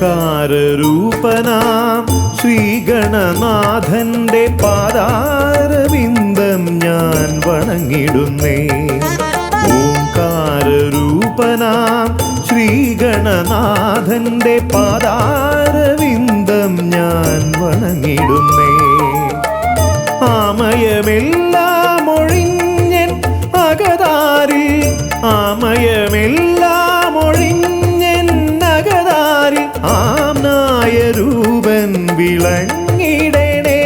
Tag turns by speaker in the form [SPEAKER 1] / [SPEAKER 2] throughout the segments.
[SPEAKER 1] ഓംകാരരൂപനാം ശ്രീഗണനാഥന്റെ പാദാരവിന്ദം ഞാൻ വണങ്ങിടുന്നേ. ഓംകാരരൂപനാം ശ്രീഗണനാഥന്റെ പാദാരവിന്ദം ഞാൻ വണങ്ങിടുന്നേ. ആമയമെല്ലാം ഒഴിഞ്ഞൻ അകതാരിൽ, ആമയമെല്ലാം ഒഴിഞ്ഞൻ അകതാരിൽ ആംനായ രൂപൻ വിളങ്ങിടണേ,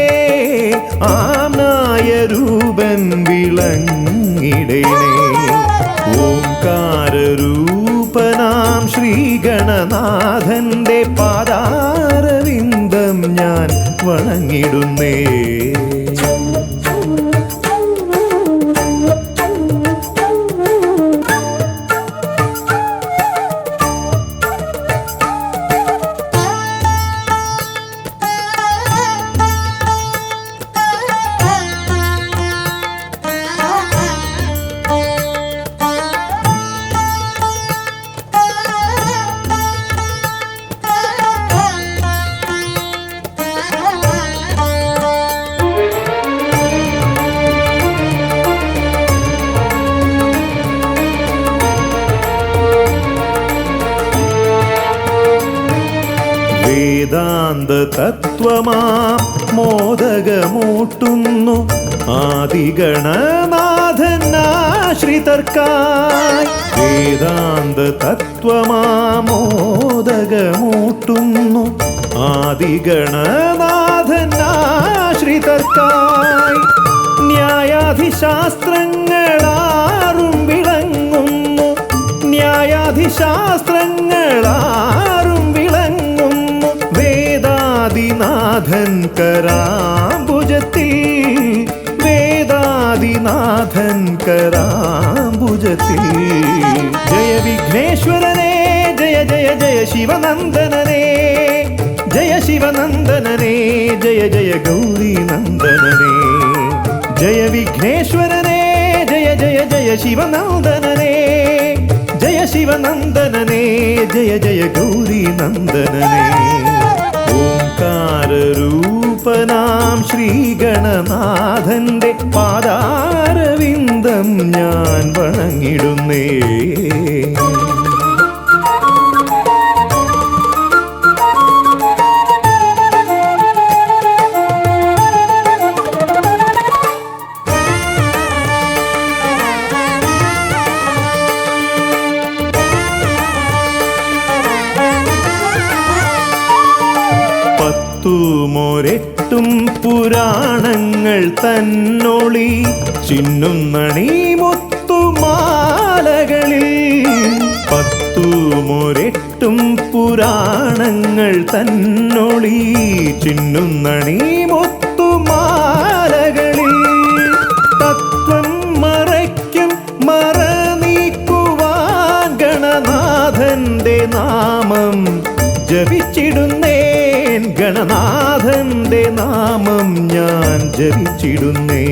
[SPEAKER 1] ആംനായ രൂപൻ വിളങ്ങിടണേ. ഓംകാരരൂപനാം ശ്രീഗണനാഥന്റെ പാദാരവിന്ദം ഞാൻ വണങ്ങിടുന്നേ. വേദാന്ത തത്വമാം മോദകമൂട്ടുന്നു ആദിഗണനാഥനാശ്രിതർക്കായി. വേദാന്ത തത്വമാം മോദകമൂട്ടുന്നു ആദിഗണനാഥനാശ്രിതർക്കായി. ന്യായാധിശാസ്ത്രങ്ങളാറും വിളങ്ങുന്നു, ന്യായാധിശാസ്ത്രങ്ങളാറും വിളങ്ങുന്നു വേദാദിനാഥൻ കരാംബുജത്തിൽ, വേദാദിനാഥൻ കരാംബുജത്തിൽ. ജയ വിഘ്നേശ്വരനേ ജയ ജയ ജയ ശിവനന്ദനനേ, ജയ ശിവനന്ദനനേ ജയ ജയ ഗൗരീനന്ദനനേ. ജയ വിഘ്നേശ്വരനേ ജയ ജയ ജയ ശിവനന്ദനനേ, ജയ ശിവനന്ദനനേ ജയ ജയ ഗൗരീനന്ദനനേ. ഓംകാരരൂപനാം ശ്രീഗണനാഥന്റെ പാദാരവിന്ദം ഞാൻ വണങ്ങിടുന്നേ. പത്തുമൊരെട്ടും പുരാണങ്ങൾ തന്നൊളി ചിന്നുന്നണി മുത്തുമാലകളിൽ. പത്തുമൊരെട്ടും പുരാണങ്ങൾ തന്നൊളി ചിന്നുന്നണി മുത്തുമാലകളിൽ. തത്വം മറയ്ക്കും മറ നീക്കുവാൻ ഗണനാഥന്റെ നാമം ജപിച്ചിടുന്നേൻ, ഗണനാഥന്റെ നാമം ഞാൻ ജപിച്ചിടുന്നേ.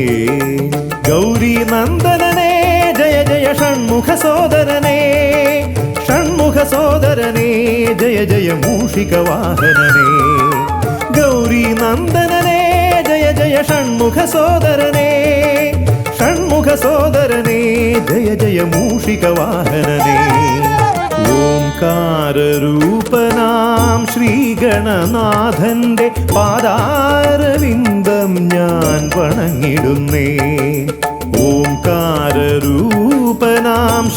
[SPEAKER 1] ഗൗരീനന്ദനനേ ജയ ജയ ഷൺമുഖ സോദരനേ, ഷൺമുഖ സോദരനേ ജയ ജയ മൂഷിക വാഹനനേ. ഗൗരീനന്ദനനേ ജയ ജയ ഷൺമുഖ സോദരനേ, ഷൺമുഖ സോദരനേ ജയ ജയ മൂഷിക വാഹനനേ. ഓംകാരരൂപനാം ശ്രീഗണനാഥന്റെ പാദാരവിന്ദം ഞാൻ വണങ്ങിടുന്നേ. ഓംകാരരൂപനാം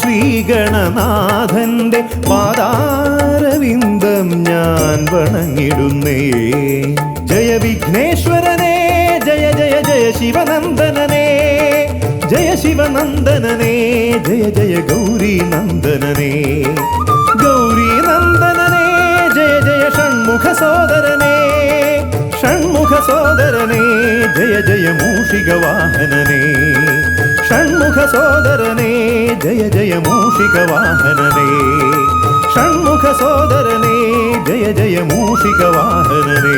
[SPEAKER 1] ശ്രീഗണനാഥന്റെ പാദാരവിന്ദം ഞാൻ വണങ്ങിടുന്നേ. ജയ വിഘ്നേശ്വരനേ ജയ ജയ ജയ ശിവനന്ദനനേ, ജയ ശിവനന്ദനനേ ജയ ജയ ഗൗരീനന്ദനനേ. ഗൗരീനന്ദനനേ ജയ ജയ ഷൺമുഖ സോദരനേ, ഷൺമുഖ സോദരനേ ജയ ജയ മൂഷിക വാഹനനേ. ഷൺമുഖ സോദരനേ ജയ ജയ മൂഷിക വാഹനനേ, ഷൺമുഖ സോദരനേ ജയ ജയ മൂഷിക വാഹനനേ.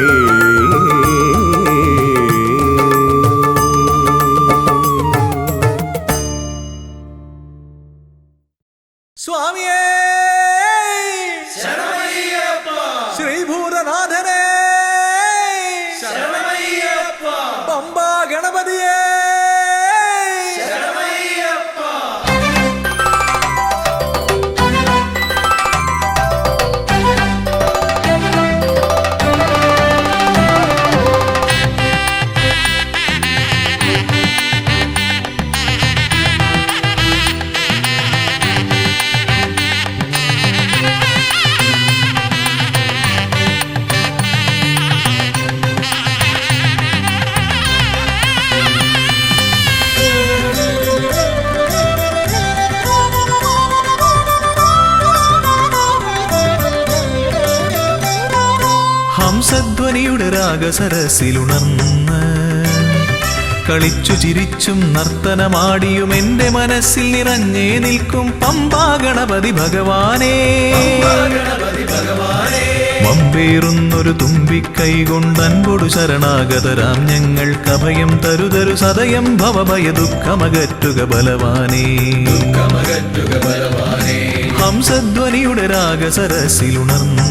[SPEAKER 2] സ്വാമിയേ ശ്രീഭൂതനാഥനെ
[SPEAKER 3] ശരണമയ്യപ്പ
[SPEAKER 2] പമ്പാ ഗണപതിയെ
[SPEAKER 3] ശരണമയ്യപ്പ
[SPEAKER 4] ഹംസധ്വനിയുടെ രാഗസരസിലുണർന്ന് കളിച്ചു ചിരിച്ചും നർത്തനമാടിയും എന്റെ മനസ്സിൽ നിറഞ്ഞേ നിൽക്കും പമ്പാ ഗണപതി ഭഗവാനേ വമ്പേറുന്നൊരു തുമ്പിക്കൈ കൊണ്ടൻപൊടു ശരണാഗതരാം ഞങ്ങൾക്കഭയം തരുതരു സദയം ഭവഭയ ദുഃഖമകറ്റുക ബലവാനേ ഹംസധ്വനിയുടെ രാഗസരസിലുണർന്ന്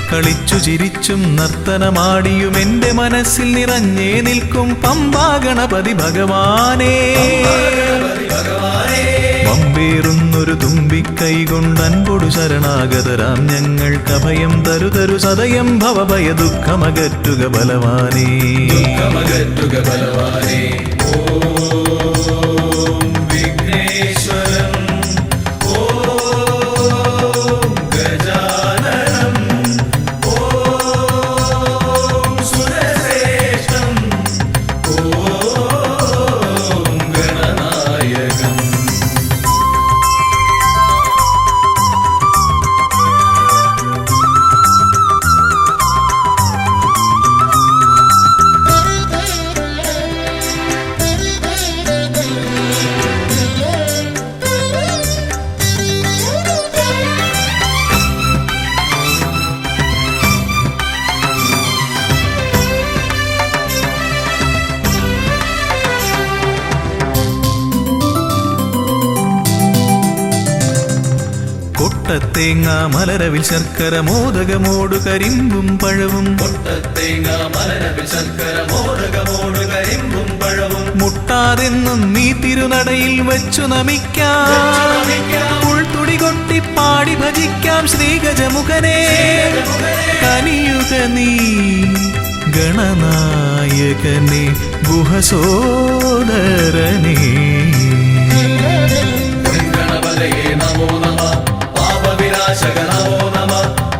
[SPEAKER 4] കളിച്ചു ചിരിച്ചും നർത്തനമാടിയും എന്റെ മനസ്സിൽ നിറഞ്ഞേ നിൽക്കും പമ്പാ ഗണപതി ഭഗവാനേ വമ്പേറുന്നൊരു തുമ്പിക്കൈ കൊണ്ടൻപൊടു ശരണാഗതരാം ഞങ്ങൾക്കഭയം തരുതരു സദയം ഭവഭയ ദുഃഖമകറ്റുക ബലവാനേ ഓം വിഘ്നേശ്വരം കൊട്ടത്തേങ്ങ മലരവിൽ ശർക്കര മോദകമോടു കരിമ്പും പഴവും മുട്ടാതെന്നും നീ തിരുനടയിൽ വെച്ചു നമിക്കാം ഉൾത്തുടി കൊട്ടി പാടി ഭജിക്കാം ശ്രീഗജമുഖനെ കനിയുക നീ ഗണനായകനെ ഗുഹസോദരനേ
[SPEAKER 3] നമോ നമ പാപവിനാശക നമോ നമ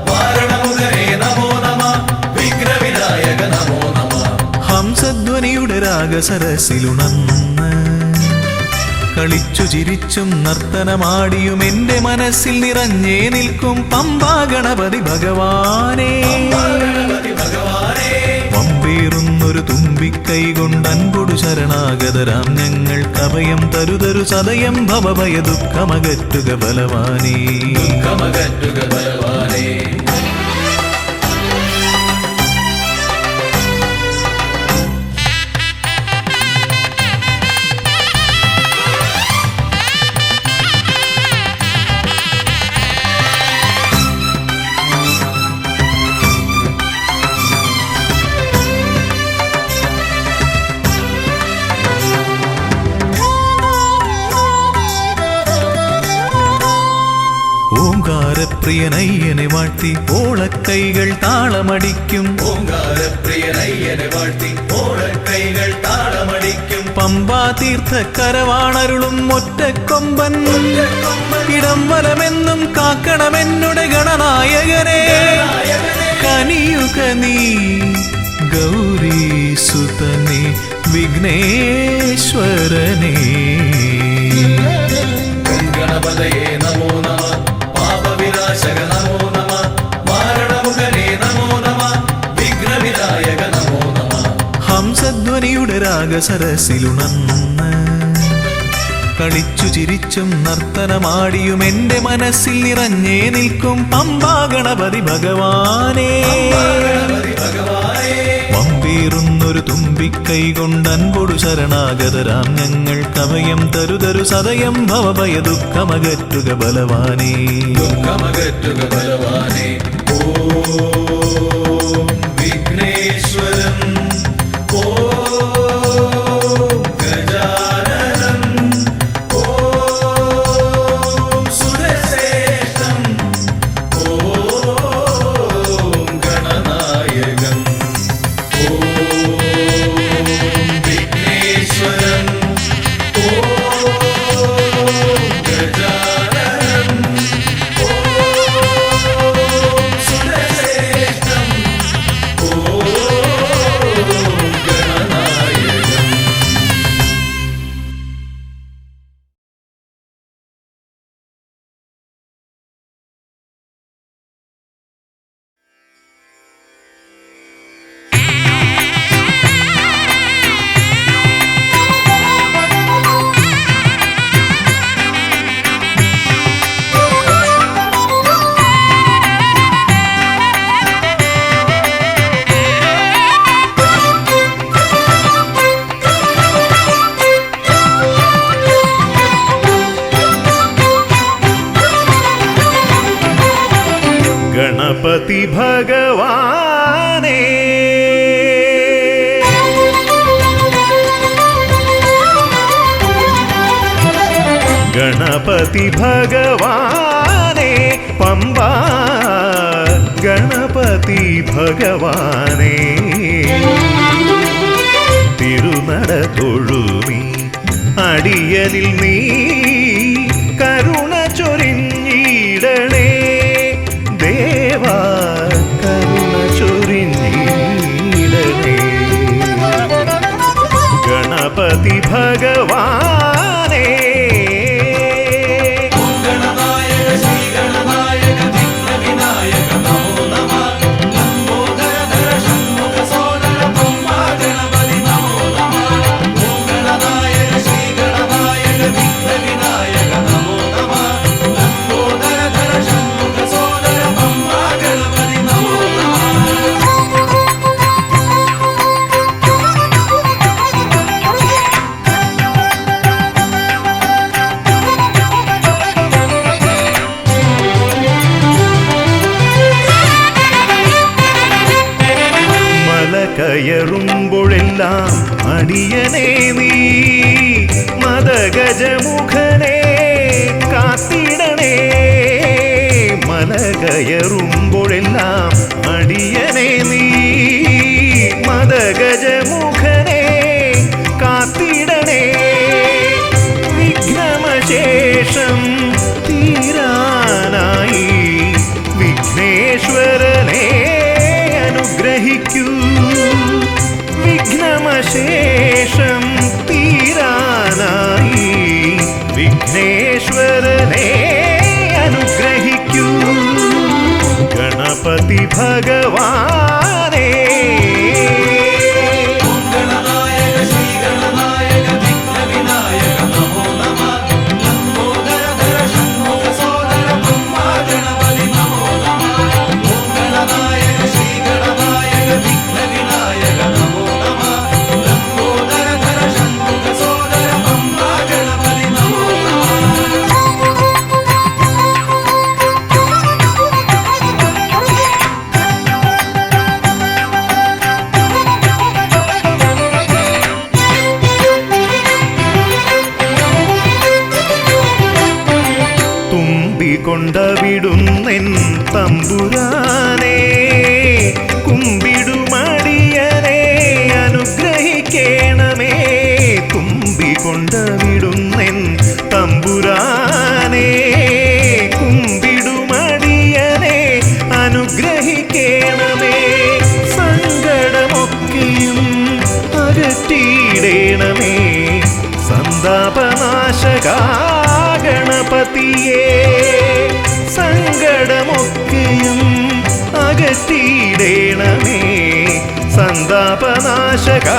[SPEAKER 3] വാരണമുഖനേ നമോ നമ വിഘ്നവിനായക നമോ നമ
[SPEAKER 4] ഹംസധ്വനിയുടെ രാഗസരസിലുണർന്ന് കളിച്ചു ചിരിച്ചും നർത്തനമാടിയും എന്റെ മനസ്സിൽ നിറഞ്ഞേ നിൽക്കും പമ്പാ ഗണപതി ഭഗവാനേ വമ്പേറുന്നൊരു തുമ്പിക്കൈ കൊണ്ടൻപൊടു ശരണാഗതരാം ഞങ്ങൾക്കഭയം തരുതരു സദയം ഭവഭയ ദുഃഖമകറ്റുക ബലവാനേ ഓംകാരപ്രിയനയ്യനെ വാഴ്ത്തി ഓളക്കൈകൾ താളമടിക്കും പമ്പാ തീർത്ഥക്കരവാണരുളും ഒറ്റക്കൊമ്പൻ ഇടം വലമെന്നും കാക്കണമെന്നുടെ ഗണനായകനെ കനിയുക നീ ഗൗരീസുതനെ വിഘ്നേശ്വരനേ
[SPEAKER 3] ഗണപതയേ നമോ നമ പാപവിനാശക നമോ നമ വാരണമുഖനേ നമോ നമ വിഘ്നവിനായക നമോ നമ
[SPEAKER 4] ഹംസധ്വനിയുടെ രാഗസരസിലുണർന്ന് കളിച്ചു ചിരിച്ചും നർത്തനമാടിയും എന്റെ മനസ്സിൽ നിറഞ്ഞേ നിൽക്കും പമ്പാ ഗണപതി ഭഗവാനേ വമ്പേറുന്നൊരു തുമ്പിക്കൈ കൊണ്ടൻപൊടു ശരണാഗതരാം ഞങ്ങൾ കവയം തരുതരു സദയം ഭവഭയ ദുഃഖമകറ്റുക ബലവാനേ.
[SPEAKER 3] ദുഃഖമകറ്റുക ബലവാനേ. ഓം വിഘ്നേശ്വരം ഓം ഗജാനനം ഓം സുരശ്രേഷ്ഠം ഓം ഗണനായകം. ഓം വിഘ്നേശ്വരം ഓം ഗജാനനം ഓം സുരശ്രേഷ്ഠം ഓം ഗണനായകം.
[SPEAKER 1] ഗണപതി ഭഗവാനേ ഗണപതി ഭഗവാനേ പമ്പ ഗണപതി ഭഗവാനേ തിരുനട തൊഴുമീ അടിയനിൽ നീ കരുണ ചൊരിഞ്ഞിടണേ ദേവാ കരുണ ചൊരിഞ്ഞിടണേ. ഗണപതി ഭഗവാനേ
[SPEAKER 3] ഗണനായക ശ്രീഗണനായക വിഘ്നവിനായക നമോ നമഃ. ലംബോദരധര ഷണ്മുഖ സോദര പമ്പാ ഗണപതി നമോ നമഃ. ഓം ഗണനായക ശ്രീഗണനായക വിഘ്നവിനായക നമോ നമഃ. ലംബോദരധര ഷണ്മുഖ സോദര പമ്പാ ഗണപതി നമോ നമഃ.
[SPEAKER 1] മല കയറുമ്പോഴെല്ലാം അടിയനേ നീ മദഗജമുഖനെ കാത്തിടണേ. മല കയറുമ്പോഴെല്ലാം അടിയനേ നീ മദഗജമുഖനെ കാത്തിടണേ. വിഘ്നമശേഷം തീരാനായി വിഘ്നേശ്വരനെ അനുഗ്രഹിക്കൂ. വിഘ്നമശേഷം തീരാനായി വിഘ്നേശ്വരനെ അനുഗ്രഹിക്കൂ. ഗണപതി ഭഗവാനേ
[SPEAKER 3] ഓം ഗണനായക ശ്രീഗണനായക വിഘ്നവിനായക നമോ നമഃ. ലംബോദരധര ഷണ്മുഖ സോദര പമ്പാ ഗണപതി നമോ നമഃ. ഓം ഗണനായക ശ്രീഗണനായക വിഘ്നവിനായക നമോ നമഃ. ലംബോദരധര ഷണ്മുഖ സോദര പമ്പാ ഗണപതി നമോ നമഃ.
[SPEAKER 1] തുമ്പിക്കൊണ്ടവിടുന്നെൻ തമ്പുരാനേ കുമ്പിടുമടിയനെ അനുഗ്രഹിക്കണമേ. തുമ്പിക്കൊണ്ടവിടുന്നെൻ തമ്പുരാനേ കുമ്പിടുമടിയനെ അനുഗ്രഹിക്കണമേ. സങ്കടമൊക്കെയും അകറ്റിയിടണമേ. സന്താപനാശകാ ഗണപതിയേ സങ്കടമൊക്കെയും അകറ്റിയിടണമേ. സന്താപനാശകാ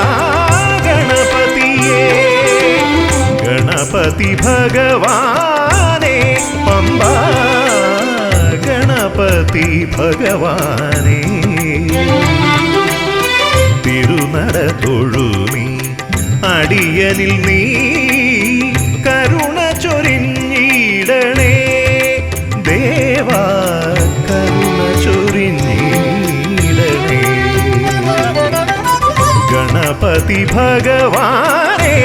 [SPEAKER 1] ഗണപതിയേ ഗണപതി ഭഗവാനേ പമ്പ ഗണപതി ഭഗവാനേ തിരുനട തൊഴുമീ അടിയനിൽ നീ കരുണ ചൊരിഞ്ഞിടണേ ദേവാ കരുണ ചൊരിഞ്ഞിടണേ ഗണപതി ഭഗവാനേ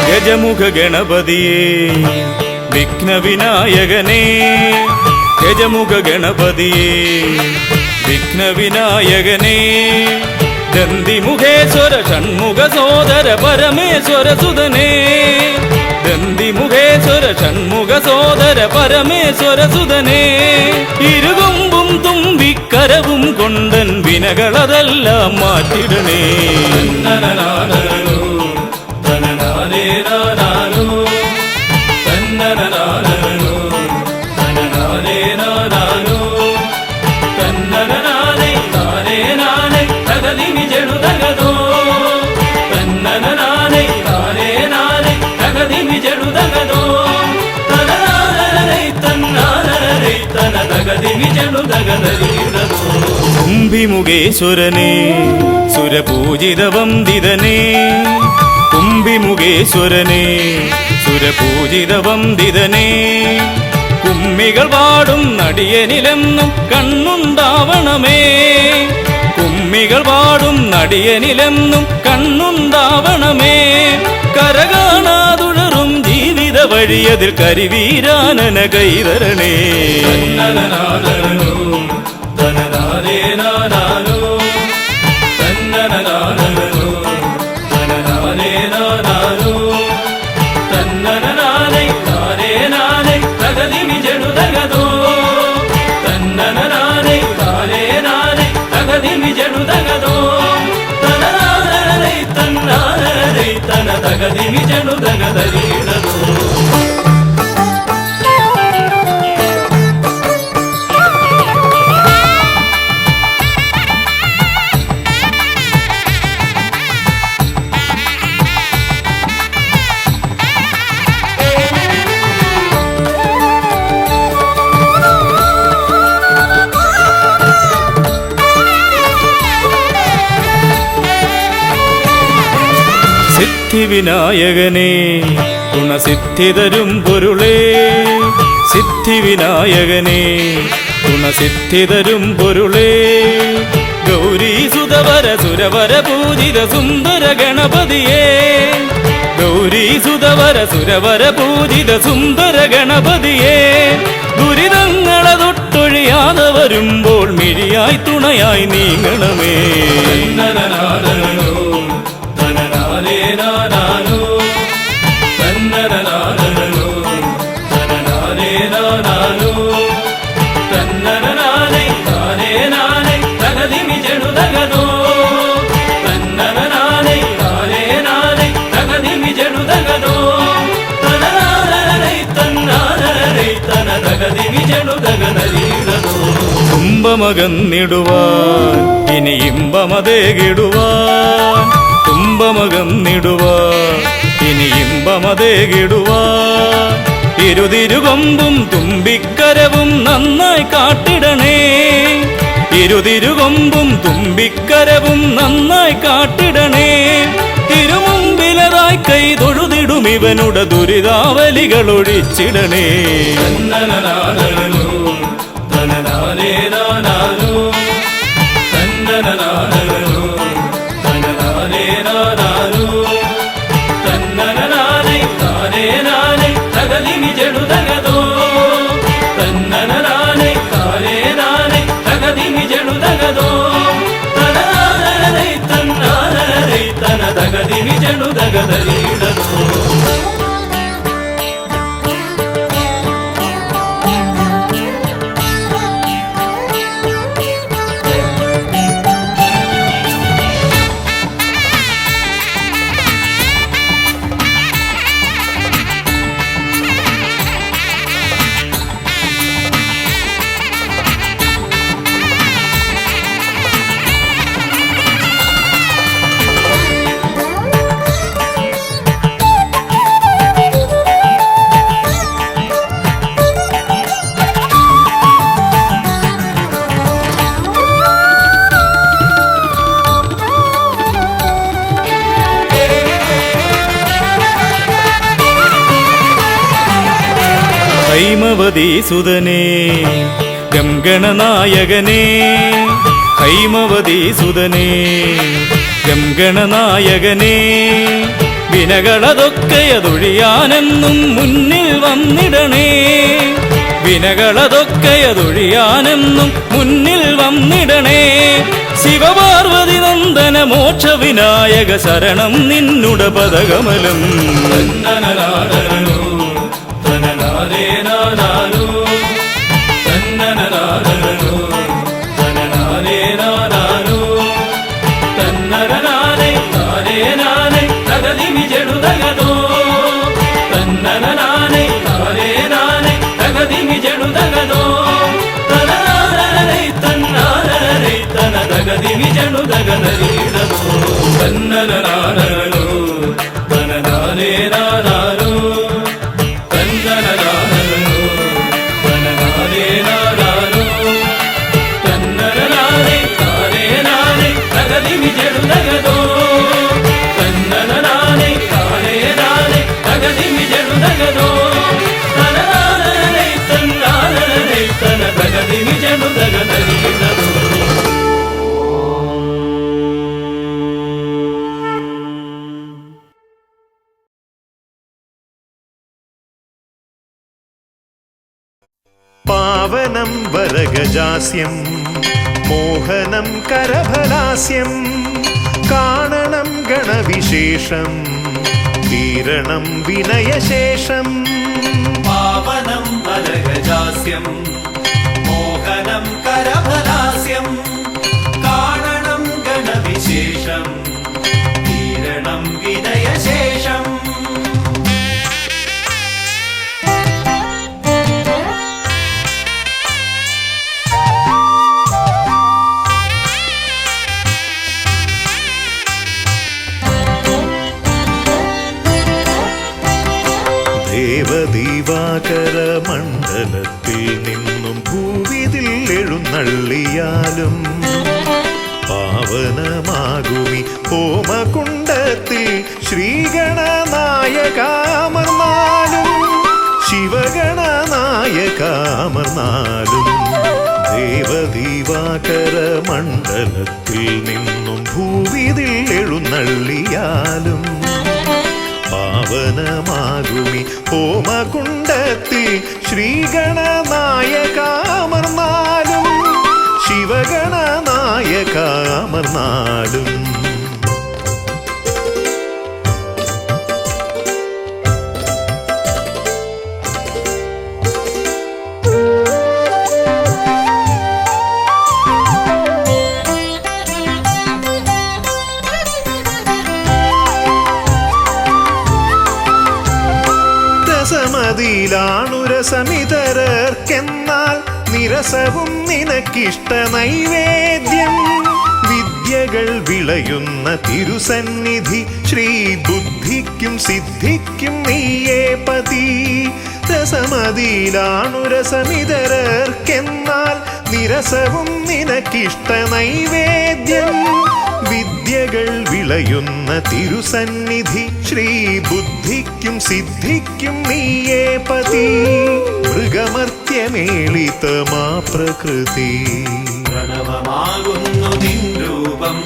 [SPEAKER 5] ഗജമുഖ ഗണപതിയേ വിഘ്നവിനായകനേ ഗജമുഖ ഗണപതിയേ വിഘ്നവിനായകനേ ദന്തിമുഖേശ്വര ഷൺമുഖ സോദര പരമേശ്വര സുതനേ ദന്തിമുഖേശ്വര ഷൺമുഖ സോദര പരമേശ്വര സുതനേ ഇരുകൊമ്പും തുമ്പിക്കരവും കൊണ്ടൻ വിനകളതെല്ലാം മാറ്റിടണേ കുംഭിമുഖേശ്വരനേ സുരപൂജിത വന്ദിതനേ കുംഭിമുഖേശ്വരനേ സുരപൂജിത വന്ദിതനേ കുമ്മികൾ പാടും നടിയനിലെന്നും കണ്ണുണ്ടാവണമേ കുമ്മികൾ പാടും നടിയനിലെന്നും കണ്ണുണ്ടാവണമേ കരകാണാതുഴറും ജീവിത വഴിയതിൽ കരിവീരാനന കൈതരണേ സിദ്ധിവിനായകനേ ഗുണസിദ്ധിതരും പൊരുളേ സിദ്ധിവിനായകനേ ഗുണസിദ്ധിതരും പൊരുളേ ഗൗരീസുതവര സുരവര പൂജിത സുന്ദര ഗണപതിയേ ഗൗരീസുതവര സുരവര പൂജിത സുന്ദര ഗണപതിയേ ദുരിതങ്ങളെ തൊട്ടൊഴിയാതെ വരുമ്പോൾ മിഴിയായി തുണയായി നീങ്ങണമേ തുമ്പമകന്നിടുവാൻ ഇനി ഇമ്പമതേകിടുവാൻ തുമ്പമകന്നിടുവാൻ ഇനി ഇമ്പമതേകിടുവാൻ ഇരുതിരുകൊമ്പും തുമ്പിക്കരവും നന്നായി കാട്ടിടണേ. ഇരുതിരുകൊമ്പും തുമ്പിക്കരവും നന്നായി കാട്ടിടണേ. തിരുമുമ്പിലതായി കൈ തൊഴുതിടും ഇവനുടെ ദുരിതാവലികൾ ഒഴിച്ചിടണേ. തന്നനനാനനോ തനനാനേനാനാനോ തന്നനനാനനോ തനനാനേനാനാനോ തന്നനനാനൈ താനേനാനൈ തകതിമി ജടുതകതോ തന്നനനാനൈ താനേനാനൈ തകതിമി ജടുതകതോ തനനാനനൈ തന്നാനനൈ തന തകതിമി ജടുതകതരീടതോ. ഹൈമവതീസുതനേ ഗംഗണനായകനേ ഹൈമവതീസുതനേ ഗംഗണനായകനേ വിനകളതൊക്കെയതൊഴിയാനെന്നും മുന്നിൽ വന്നിടണേ. വിനകളതൊക്കെയതൊഴിയാനെന്നും മുന്നിൽ വന്നിടണേ. ശിവപാർവതി നന്ദന മോക്ഷ വിനായക ശരണം നിന്നുട പദകമലം. തന്നനനാനനോ തനനാനേനാനാനോ തന്നനനാനനോ തനനാനേനാനാനോ തന്നനനാനൈ താനേനാനൈ തകതിമി ജടുതകതോ തന്നനനാനൈ താനേനാനൈ തകതിമി ജടുതകതോ തനനാനനൈ തന്നാനനൈ തന തകതിമി ജടുതകതരീടതോ. തന്നനനാനനോ തനനാനേനാനാനോ തന്നനനാനനോ തനനാനേനാനാനോ തന്നനനാനൈ താനേനാനൈ തകതിമി ജടുതകതോ തന്നനനാനൈ താനേനാനൈ തകതിമി ജടുതകതോ തനനാനനൈ തന്നാനനൈ തന തകതിമി ജടുതകതരീടതോ.
[SPEAKER 1] പാവനം വരഗജാസ്യം മോഹനം കരഫലാസ്യം കാണണം ഗണവിശേഷം തീരണം വിനയശേഷം.
[SPEAKER 3] പാവനം വരഗജാസ്യം മോഹനം കരഫലാസ്യം കാണണം ഗണവിശേഷം തീരണം വിനയശേഷം.
[SPEAKER 1] ദേവദീവാകര മണ്ഡലത്തിൽ നിന്നും ഭൂവിതിൽ എഴുന്നള്ളിയാലും പാവനമാകുമി ഹോമകുണ്ടത്തിൽ ശ്രീഗണനായകാമർന്നാലും ശിവഗണനായകാമർന്നാലും ദേവദീവാകര മണ്ഡലത്തിൽ നിന്നും ഭൂവിതിൽ എഴുന്നള്ളിയാലും പാവനമാകുമി ഹോമകുണ്ടത്തിൽ ശ്രീഗണനായകാമർന്നാലും ശിവഗണനായകാമർന്നാലും. രസമിതരർക്കെന്നാൽ നിരസവും നിനക്കിഷ്ട നൈവേദ്യം. വിദ്യകൾ വിളയുന്ന തിരുസന്നിധി ശ്രീ ബുദ്ധിക്കും സിദ്ധിക്കും നീയേ പതി. രസമതിയിലാണുരസമിതരർക്കെന്നാൽ നിരസവും നിനക്കിഷ്ട നൈവേദ്യം വിദ്യകൾ വിളയുന്ന തിരുസന്നിധി ശ്രീബുദ്ധിക്കും സിദ്ധിക്കും നീയേ പതി മൃഗമർത്യമേളിതമാ പ്രകൃതി
[SPEAKER 3] പ്രണവമാകുന്നു നിൻ രൂപം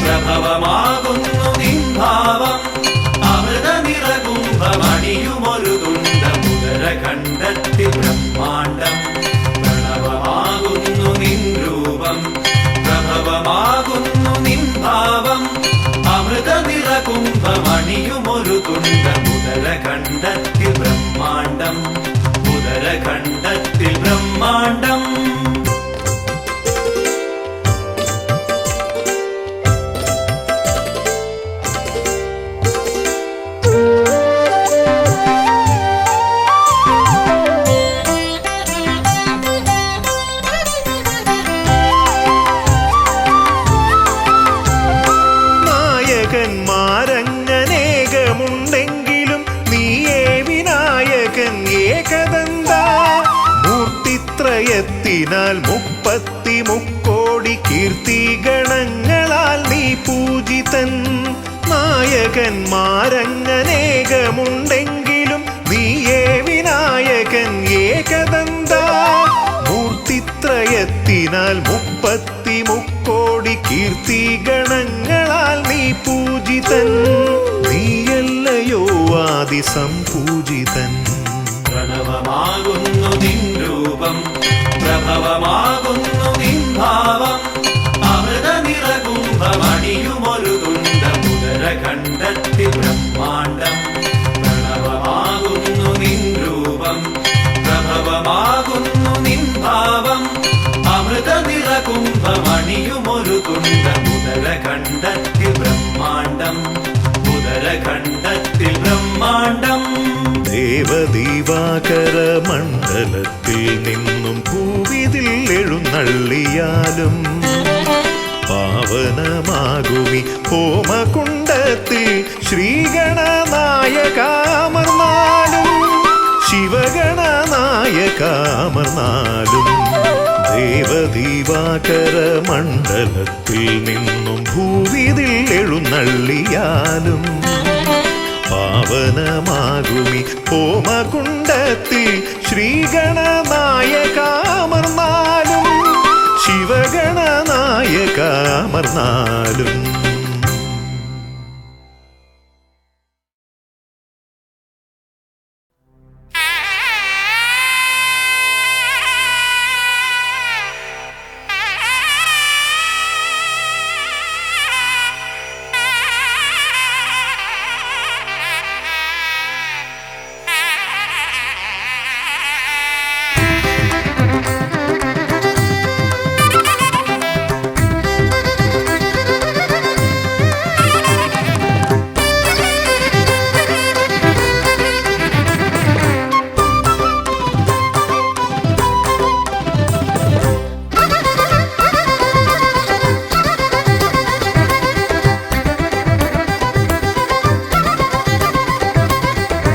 [SPEAKER 3] പ്രഭവമാകുന്നു നിൻ ഭാവം അമൃത നിറകുംഭമണിയുമൊരു തുണ്ട മുതര കണ്ടെത്തി ബ്രഹ്മാണ്ടം പ്രണവമാകുന്നു നിൻ രൂപം പ്രഭവമാകുന്നു നിൻ ഭാവം അമൃത നിറകുംഭമണിയുമൊരു തുണ്ട മുതര കണ്ടെത്തി ബ്രഹ്മാണ്ടം മുതര കണ്ടെത്തി ബ്രഹ്മാണ്ടം
[SPEAKER 1] നായകന്മാരങ്ങനേകമുണ്ടെങ്കിലും നീയേ വിനായകൻ ഏകദന്ത മൂർത്തിത്രയത്തിനാൽ 33 കീർത്തിഗണങ്ങളാൽ നീ പൂജിതൻ നായകന്മാരങ്ങനേകമുണ്ടെങ്കിലും നീയേ വിനായകൻ ഏകദന്ത മൂർത്തിത്രയത്തിനാൽ 33 കീർത്തിഗണങ്ങളാൽ നീ പൂജിതൻ നീയല്ലയോ ആദിസംപൂജിതൻ
[SPEAKER 3] പ്രണവമാകുന്നു നിൻ രൂപം പ്രഭവമാകുന്നു നിൻ ഭാവം അമൃത നിറകുംഭമണിയുമൊരു തുണ്ട മുതര കണ്ടെത്തി ബ്രഹ്മാണ്ടം പ്രണവമാകുന്നു നിൻ രൂപം പ്രഭവമാകുന്നു നിൻ ഭാവം അമൃത നിറകുംഭമണിയുമൊരു തുണ്ട മുതര കണ്ടെത്തി ബ്രഹ്മാണ്ടം മുതര കണ്ടെത്തി ബ്രഹ്മാണ്ടം
[SPEAKER 1] ദേവദീവാകര മണ്ഡലത്തിൽ നിന്നും ഭൂവിതിൽ എഴുന്നള്ളിയാലും പാവനമാകുമി ഹോമകുണ്ടത്തിൽ ശ്രീഗണനായകാമർന്നാലും ശിവഗണനായകാമർന്നാലും ദേവദീവാകര മണ്ഡലത്തിൽ നിന്നും ഭൂവിതിൽ എഴുന്നള്ളിയാലും പാവനമാകുമി ഹോമകുണ്ടത്തിൽ ശ്രീഗണനായകാമർന്നാലും ശിവഗണനായകാമർന്നാലും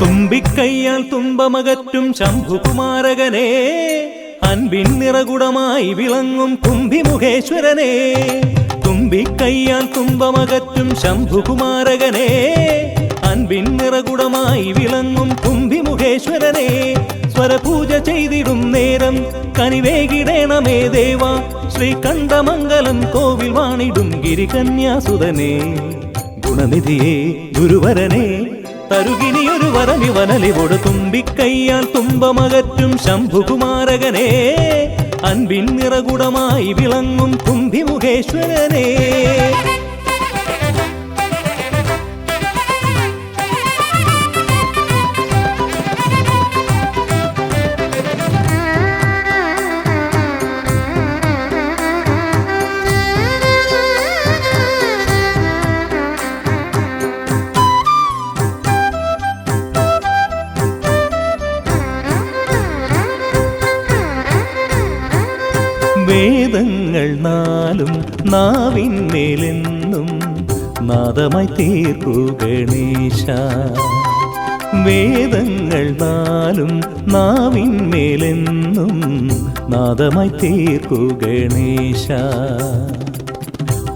[SPEAKER 5] തുമ്പിക്കയ്യാൽ തുമ്പമകറ്റും ശംഭുകുമാരകനെ അൻപിൻ നിറകുടമായി വിളങ്ങും കുംഭിമുഖേശ്വരനെ തുമ്പിക്കയ്യാൽ തുമ്പമകറ്റും ശംഭുകുമാരകനെ അൻപിൻ നിറകുടമായി വിളങ്ങും കുംഭിമുഖേശ്വരനെ സ്വരപൂജ ചെയ്തിടും നേരം കനിവേകിടേണമേ ദേവ ശ്രീകണ്ഠമംഗലം കോവിൽ വാണിടും ഗിരികന്യാസുതനെ ഗുണനിധിയെ ഗുരുവരനെ തരുകിനിയൊരു വരമിവനലിവോട് തുമ്പിക്കയ്യാൽ തുമ്പമകറ്റും ശംഭുകുമാരകനെ അൻപിൻ നിറകുടമായി വിളങ്ങും കുംഭിമുഖേശ്വരനെ വേദങ്ങൾ നാലും നാവിന്മേലെന്നും നാദമായി തീർക്കൂ ഗണേശ
[SPEAKER 4] വേദങ്ങൾ നാലും നാവിന്മേലെന്നും നാദമായി തീർക്കു ഗണേശ.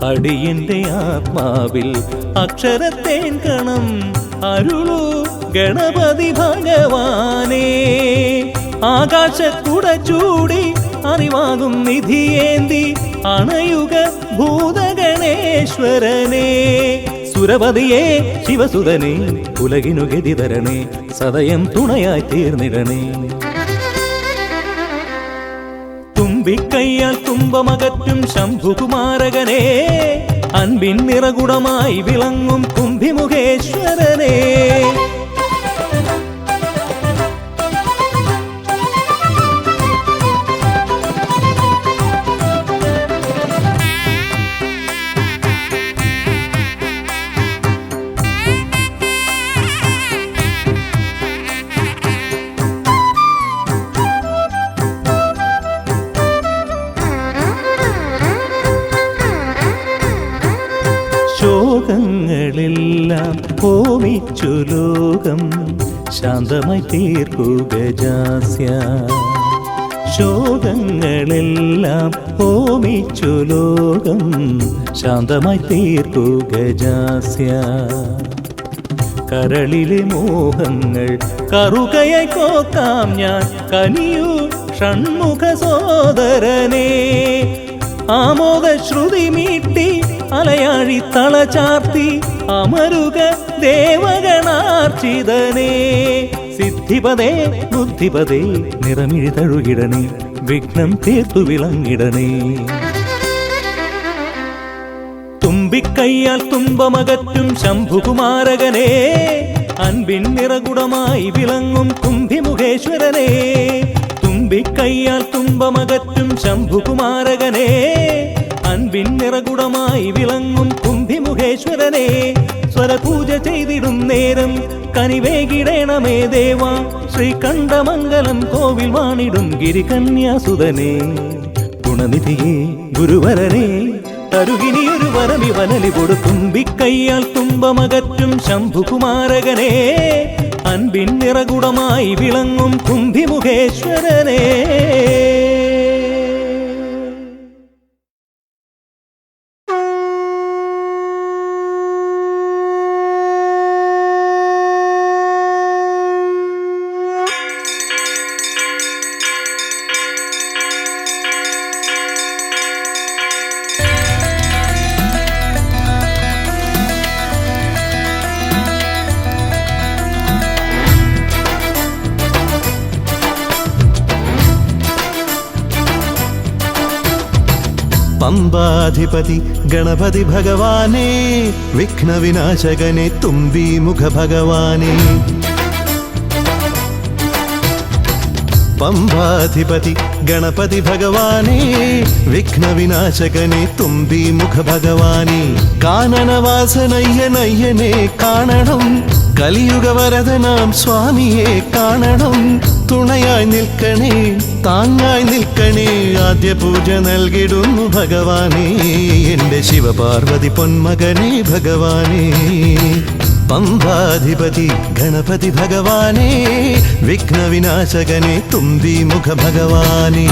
[SPEAKER 4] അടിയന്റെ ആത്മാവിൽ അക്ഷരത്തേൻ കണം അരുളു ഗണപതി ഭഗവാനേ. ആകാശക്കുട ചൂടി അറിവാകും നിധിയേന്തി അണയുക ഭൂതഗണേശ്വരനേ. സുരപതിയേ ശിവസുതനേ ഉലകിനു ഗതി തരണേ, സദയം തുണയായി തീർന്നിടണേ. തുമ്പിക്കയ്യാൽ തുമ്പമകറ്റും ശംഭുകുമാരകനേ, അൻപിൻ നിറകുടമായി വിളങ്ങും കുംഭിമുഖേശ്വരനേ. ശോകങ്ങളെല്ലാം ഹോമിച്ചു ലോകം ശാന്തമായി തീർക്കു ഗജാസ്യ. ശോകങ്ങളെല്ലാം ഹോമിച്ചു ലോകം ശാന്തമായി തീർക്കു ഗജാസ്യ. കരളിലെ മോഹങ്ങൾ കറുകയായി കോക്കാം ഞാൻ കനിയൂ ഷൺമുഖ സോദരനേ. ആമോദ ശ്രുതി മീട്ടി അലയാഴി തളചാർത്തി അമരുക ദേവഗണാർച്ചിതനേ. സിദ്ധിപദേ ബുദ്ധിപദേ നിറമിഴി തഴുകിടണേ, വിഘ്നം തീർത്തു വിളങ്ങിടണേ. തുമ്പിക്കയ്യാൽ തുമ്പമകറ്റും ശംഭുകുമാരകനേ, അൻപിൻ നിറകുടമായി വിളങ്ങും കുംഭിമുഖേശ്വരനേ. തുമ്പിക്കയ്യാൽ തുമ്പമകറ്റും ശംഭുകുമാരകനേ, അൻപിൻ നിറകുടമായി വിളങ്ങും കുംഭിമുഖേശ്വരനേ. സ്വരപൂജ ചെയ്തിടും നേരം കനിവേകിടേണമേ ദേവ. ശ്രീകണ്ഠമംഗലം കോവിൽ വാണിടും ഗിരികന്യാസുതനേ. ഗുണനിധിയേ ഗുരുവരനേ, തരുകിനിയൊരു വരമിവനലി കൊടുത്തുമ്പിക്കയ്യാൽ തുമ്പമകറ്റും ശംഭുകുമാരകനേ, അൻപിൻ നിറകുടമായി വിളങ്ങും കുംഭിമുഖേശ്വരനേ.
[SPEAKER 1] പമ്പാധിപതി ഗണപതി ഭഗവാനേ, വിഘ്നവിനാശകനെ തുമ്പീമുഖ ഭഗവാനേ. പമ്പാധിപതി ഗണപതി ഭഗവാനേ, വിഘ്നവിനാശകനെ തുമ്പീമുഖ ഭഗവാനേ. കാനനവാസനയ്യനയ്യനെ കാണണം, കലിയുഗവരദനാം സ്വാമിയെ കാണണം. തുണയായി നിൽക്കണേ, താങ്ങായി നിൽക്കണേ, ആദ്യ പൂജ നൽകിടുന്നു ഭഗവാനേ. എൻ്റെ ശിവപാർവതി പൊന്മകനേ ഭഗവാനേ. പമ്പാധിപതി ഗണപതി ഭഗവാനേ, വിഘ്നവിനാശകനെ തുമ്പീമുഖ ഭഗവാനേ.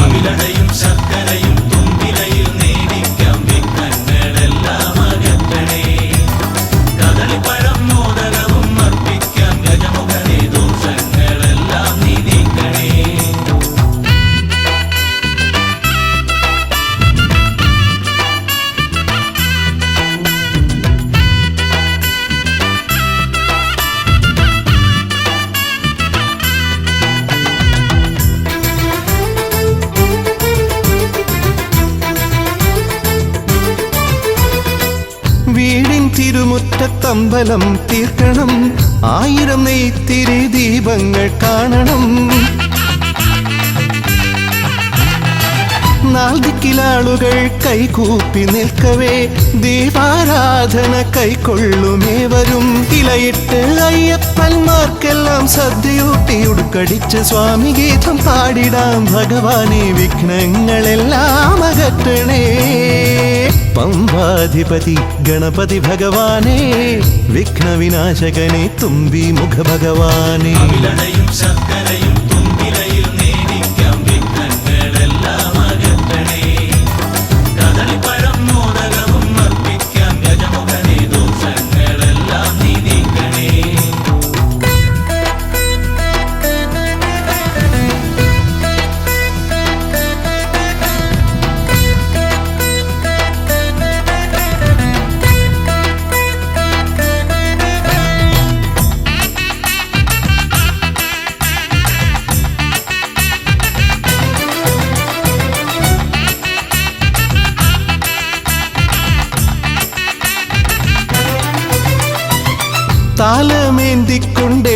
[SPEAKER 3] ശർക്കരയും തുമ്പിലയിൽ നേടിക്കാം വിഘ്നങ്ങളെല്ലാം അകറ്റണേ. കദളിപ്പഴം മോദകവും അർപ്പിക്കാം ഗജമുഖനെ, ദോഷങ്ങളെല്ലാം നീ നീക്കണേ.
[SPEAKER 1] വീടിൻ തിരുമുറ്റത്തമ്പലം തീർക്കണം, 1000 നെയ്ത്തിരി ദീപങ്ങൾ കാണണം. നാൽദിക്കിലാളുകൾ കൈകൂപ്പി നിൽക്കവേ, ദീപാരാധന കൈക്കൊള്ളുമേവരും. ഇലയിട്ട് അയ്യപ്പന്മാർക്കെല്ലാം സദ്യയൂട്ടി ഉടുക്കടിച്ച് സ്വാമി ഗീതം പാടിടാം ഭഗവാനെ. വിഘ്നങ്ങളെല്ലാം അകറ്റണേ. പമ്പാധിപതി ഗണപതി ഭഗവാനേ വിഘ്നവിനാശകനെ തുമ്പി മുഖ ഭഗവാനേ
[SPEAKER 3] അവിലടയും ശർക്കരയും തുമ്പിലയിൽ നേദിക്കാം വിഘ്നങ്ങളെല്ലാം അകറ്റണേ കദളിപ്പഴം മോദകവും അർപ്പിക്കാം ഗജമുഖനെ ദോഷങ്ങളെല്ലാം നീ നീക്കണേ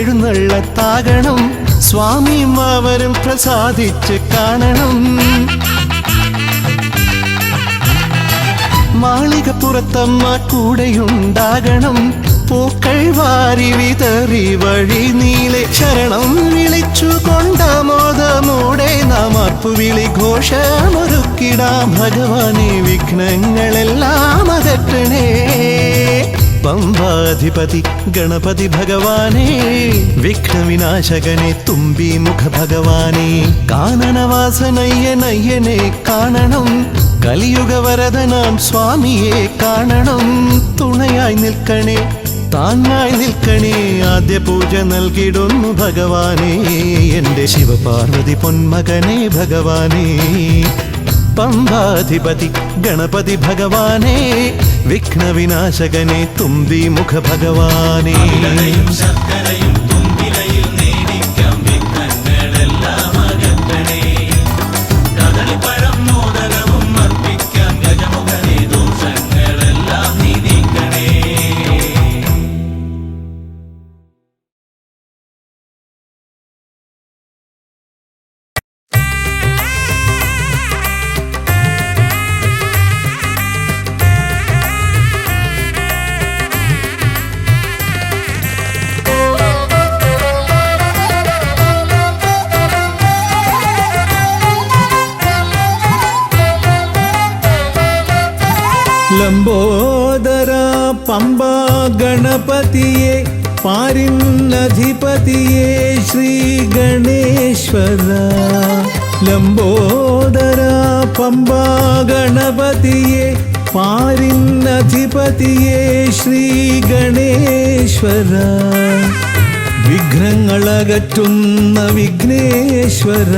[SPEAKER 1] താലമേന്തിക്കൊണ്ടെഴുന്നള്ളത്താകണം സ്വാമിയും അവരും പ്രസാദിച്ച് കാണണം മാളികപ്പുറത്തമ്മ കൂടെയുണ്ടാകണം പൂക്കൾ വാരി വിതറി വഴി നീളെ ശരണം വിളിച്ചു കൊണ്ടാമോദമോടെ നാം അർപ്പുവിളി ഘോഷമൊരുക്കിടാം ഭഗവാനെ വിഘ്നങ്ങളെല്ലാം അകറ്റണേ പമ്പാധിപതി ഗണപതി ഭഗവാനേ വിഘ്നവിനാശകനെ തുമ്പി മുഖ ഭഗവാനേ കാനനവാസനയ്യനയ്യനെ കാണണം കലിയുഗവരദനാം സ്വാമിയെ കാണണം തുണയായി നിൽക്കണേ താങ്ങായി നിൽക്കണേ ആദ്യ പൂജ നൽകിടുന്നു ഭഗവാനേ എൻ്റെ ശിവപാർവതി പൊന്മകനെ ഭഗവാനേ പമ്പാധിപതി ഗണപതി ഭഗവാനേ വിഘ്നവിനാശകനെ തുമ്പി മുഖ ഭഗവാനേ
[SPEAKER 3] അവിലടയും ശർക്കരയും തുമ്പിലയിൽ നേദിക്കാം വിഘ്നങ്ങളെല്ലാം അകറ്റണേ കദളിപ്പഴം മോദകവും അർപ്പിക്കാം ഗജമുഖനെ ദോഷങ്ങളെല്ലാം നീ നീക്കണേ
[SPEAKER 2] ലംബോദര പമ്പ ഗണപതിയെ പാരിന്നധിപതിയെ ശ്രീ ഗണേശ്വര ലംബോദര പമ്പ ഗണപതിയെ പാരിന്നധിപതിയെ ശ്രീ ഗണേശ്വര വിഘ്നങ്ങളകറ്റുന്ന വിഘ്നേശ്വര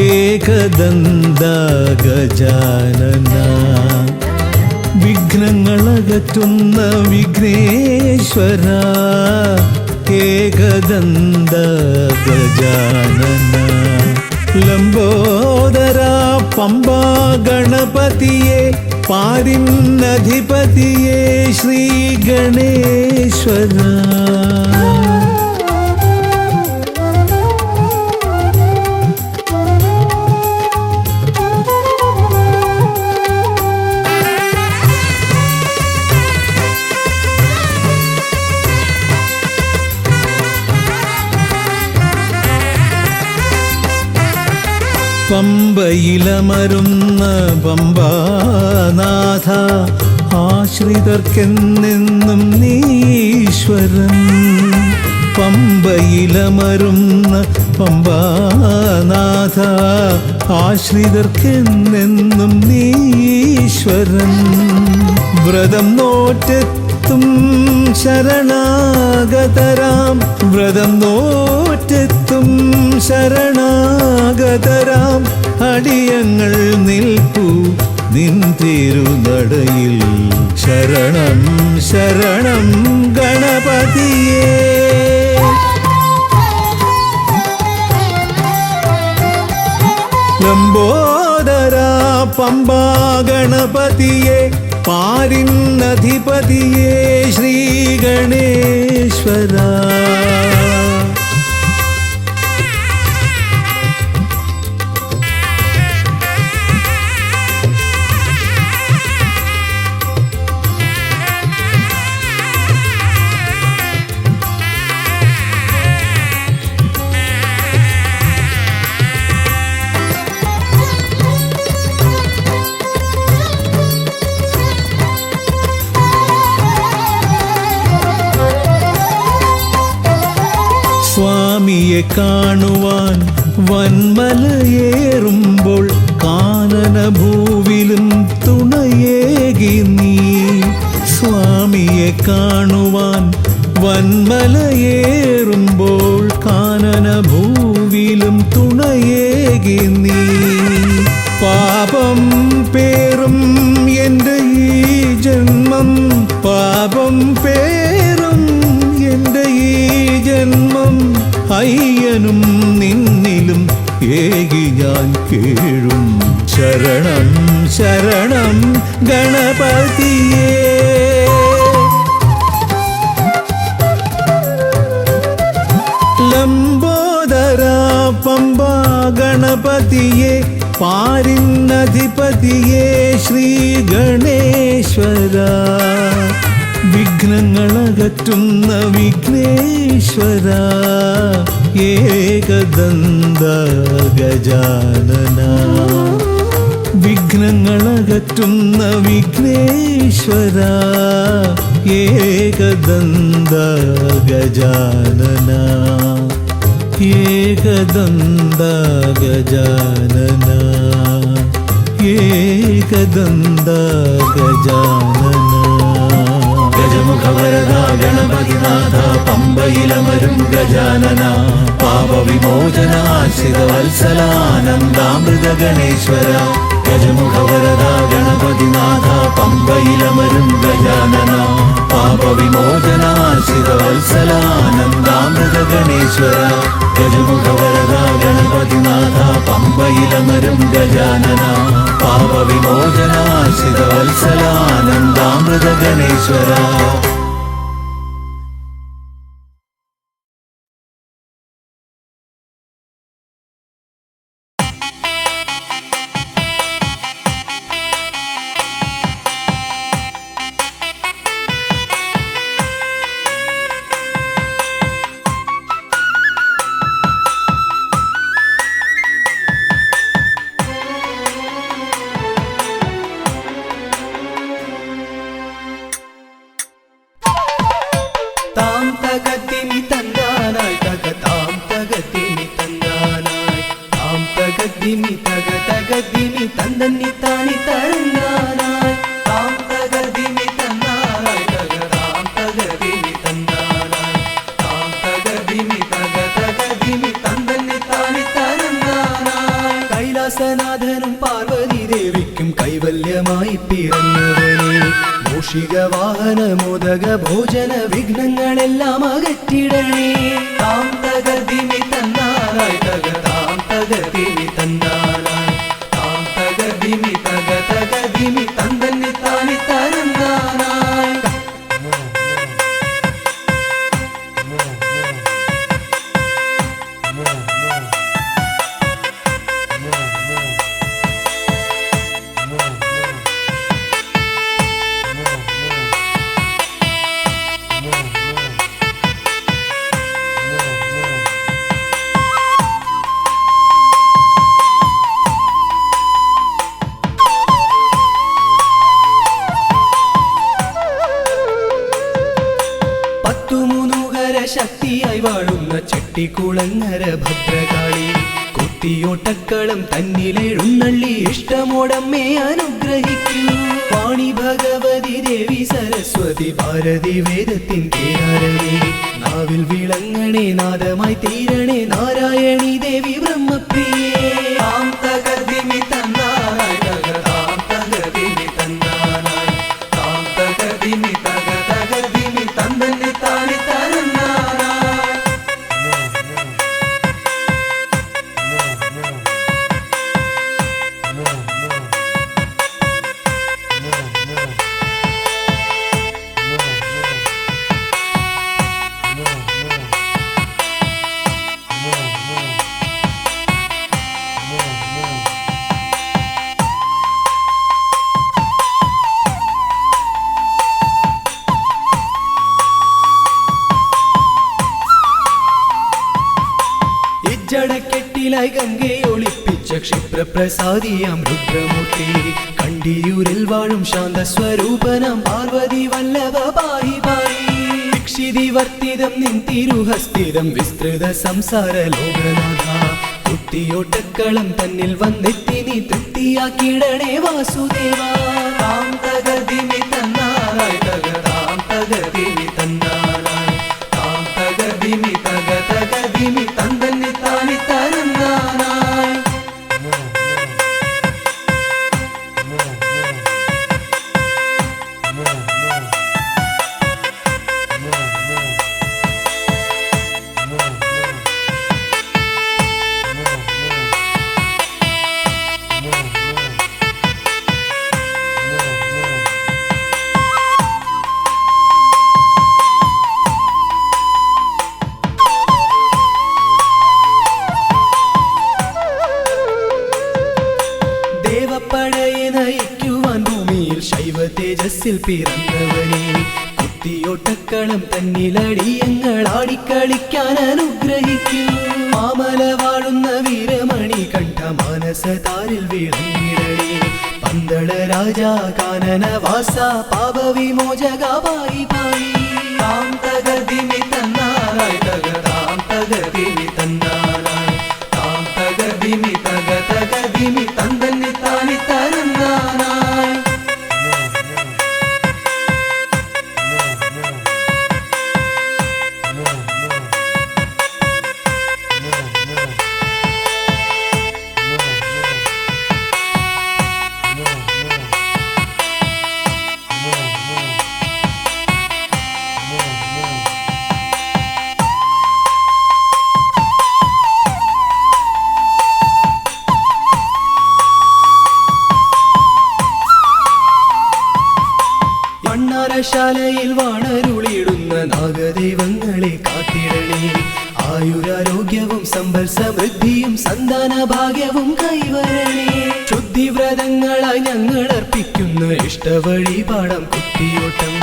[SPEAKER 2] ഏകദന്ത ഗജാനന വിഘ്നങ്ങളകറ്റുന്ന വിഘ്നേശ്വര ഏകദന്ത ഗജാനന ലംബോദര പമ്പ ഗണപതിയെ പാരിന്നധിപതിയെ ശ്രീ ഗണേശ്വര പമ്പയിലമരുന്ന പമ്പാനാഥ ആശ്രിതർക്കെന്നെന്നും നീശ്വരൻ പമ്പയിലമരുന്ന പമ്പാനാഥ ആശ്രിതർക്കെന്നെന്നും നീശ്വരൻ വ്രതം നോറ്റെത്തും ശരണാഗതരാം വ്രതം നോറ്റെത്തും ശരണാഗതരാം അടിയങ്ങൾ നിൽപ്പു നിൻ തിരുനടയിൽ ശരണം ശരണം ഗണപതിയേ ലംബോദര പമ്പാ ഗണപതിയെ പാരിന്നധിപതിയെ ശ്രീ ഗണേശ്വര കാണുവാൻ വന്മലയേറുമ്പോൾ കാനനഭൂവിലും തുണയേകി നീ. സ്വാമിയെ കാണുവാൻ വന്മലയേറുമ്പോൾ കാനനഭൂവിലും തുണയേകി നീ. പാപം പേറും എൻ്റെ ഈ ജന്മം, പാപം പേറും എൻ്റെ ഈ ജന്മം, അയ്യനും നിന്നിലും ഏകി ഞാൻ കേഴും. ശരണം ശരണം ഗണപതിയേ. ലംബോദര പമ്പാ ഗണപതിയേ, പാരിന്നധിപതിയേ ശ്രീ ഗണേശ്വര. വിഘ്നങ്ങളകറ്റുന്ന വിഘ്നേശ്വര, ഏകദന്ത ഗജാനന. വിഘ്നങ്ങളകറ്റുന്ന വിഘ്നേശ്വര, ഏകദന്ത ഗജാനന. ഏകദന്ത ഗജാനന, ഏകദന്ത ഗജാനന. ഗജമുഖവരദ ഗണപതിനാഥ പമ്പയിലമരും ഗജാനന. പാപവിമോചനാശ്രിതവത്സലാനന്ദാമൃത ഗണേശ്വര. ഗജമുഖവരദ ഗണപതിനാഥ പമ്പയിലമരും ഗജാനന. പാപവിമോചനാശ്രിതവത്സലാനന്ദാമൃത ഗണേശ്വര. ഗജമുഖവരദ ഗണപതിനാഥ പമ്പയിലമരും ഗജാനന. പാപവിമോചനാശ്രിതവത്സലാനന്ദാമൃത ഗണേശ്വര.
[SPEAKER 6] കൈലാസനാഥനും പാർവതി ദേവിക്കും കൈവല്യമായി പിറന്നവനെ. മൂഷിക വാഹന മോദക ഭോജന വിഘ്നങ്ങളെല്ലാം അകറ്റിടണേ. താം തകർദിമി തന്നാനായി തക താം തകർദിമി തന്നാനായി താം തകർദിമി തക തകർദിമി തന്തന്നി താനി തരന്നാനായി. ശക്തിയായി വാഴുന്ന ചെട്ടിക്കുളങ്ങര ഭദ്രകാളി. കുത്തിയോട്ടക്കളം തന്നിലെഴുന്നള്ളി ഇഷ്ടമോടമ്മേ അനുഗ്രഹിക്കൂ. വാണി ഭഗവതി ദേവി സരസ്വതി ഭാരതി വേദത്തിൻ കേരളി. നാവിൽ വിളങ്ങണേ നാദമായി തീരണേ നാരായണി ദേവി ബ്രഹ്മപ്രിയേ. താം തകർദിമി തന്നാനായി തക താം തകർദിമി തന്നാനായി താം തകർദിമി തക തകർദിമി തന്തന്നി താനി തരന്നാനായി. ജടക്കെട്ടിലായി ഗംഗയെ ഒളിപ്പിച്ച ക്ഷിപ്രപ്രസാദിയാം രുദ്രമൂർത്തി. കണ്ടിയൂരിൽ വാഴും ശാന്തസ്വരൂപനാം പാർവതി വല്ലഭ പാഹി പാഹി. ദീക്ഷിതിവർത്തിതം നിൻ തിരുഹസ്തിരം വിസ്തൃത സംസാര ലോകനാഥ കുത്തിയോട്ടക്കളം തന്നിൽ വന്നെത്തി നീ തൃപ്തിയാക്കിടണേ വാസുദേവ താം തകതിമി തന്നാറായി തകതാം തകതിമി തന്നാറായി താം തകതിമി തകതിമി തന്തന്നി താനി തരന്നാനായി ദേവപ്പടയെ നയിക്കുവാൻ ഭൂമിയിൽ ശൈവ തേജസ്സിൽ പിറന്നവനെ കുത്തിയോട്ടക്കളം തന്നിലടിയങ്ങൾ ആടിക്കളിക്കാൻ അനുഗ്രഹിക്കൂ മാമല വാഴുന്ന വീരമണി കണ്ഠ മാനസതാരിൽ വിളങ്ങിടണേ പന്തള രാജാ കാനന വാസ പാപവിമോചക പായി പായി താം തകതിമി തന്നാറായി തകതാം തകതിമി തന്നാറായി താം തകതിമി തകതിമി തന്തന്നി താനി തരന്നാനായി ശാലയിൽ വാണരുളിയിടുന്ന നാഗദൈവങ്ങളെ കാത്തിടണേ ആയുരാരോഗ്യവും സമ്പൽ സമൃദ്ധിയും സന്താന ഭാഗ്യവും കൈവരണേ ശുദ്ധിവ്രതങ്ങളായി ഞങ്ങൾ അർപ്പിക്കുന്ന ഇഷ്ടവഴിപാടം കുത്തിയോട്ടം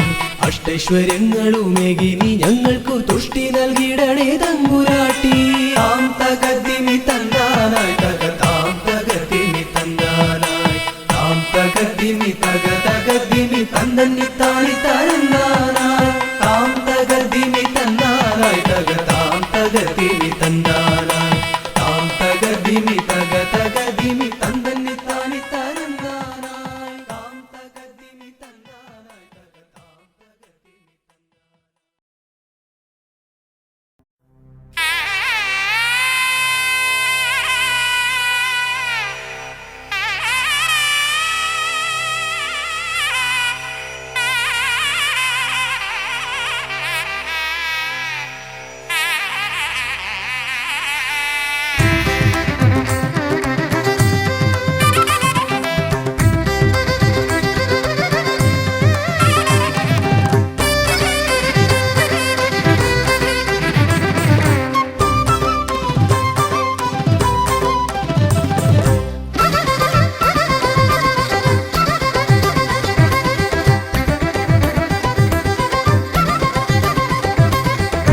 [SPEAKER 6] അഷ്ടൈശ്വര്യങ്ങളുമേകി നീ ഞങ്ങൾക്കു തുഷ്ടി നൽകിടണേ തമ്പുരാട്ടി താം തകതിമി തന്നാനായി തകതാം തകതിമി തന്നാനായി താം തകതിമി തകതിമി തന്തന്നി താനി തരന്നാനായി താം തകതിമി തന്നാനായി തകതാം തകതിമി തന്നാനായി താം തകതിമി തകതിമി തന്തന്നി താനി തരന്നാനായി താം തകതിമി തന്നാനായി തകതാം തകതിമി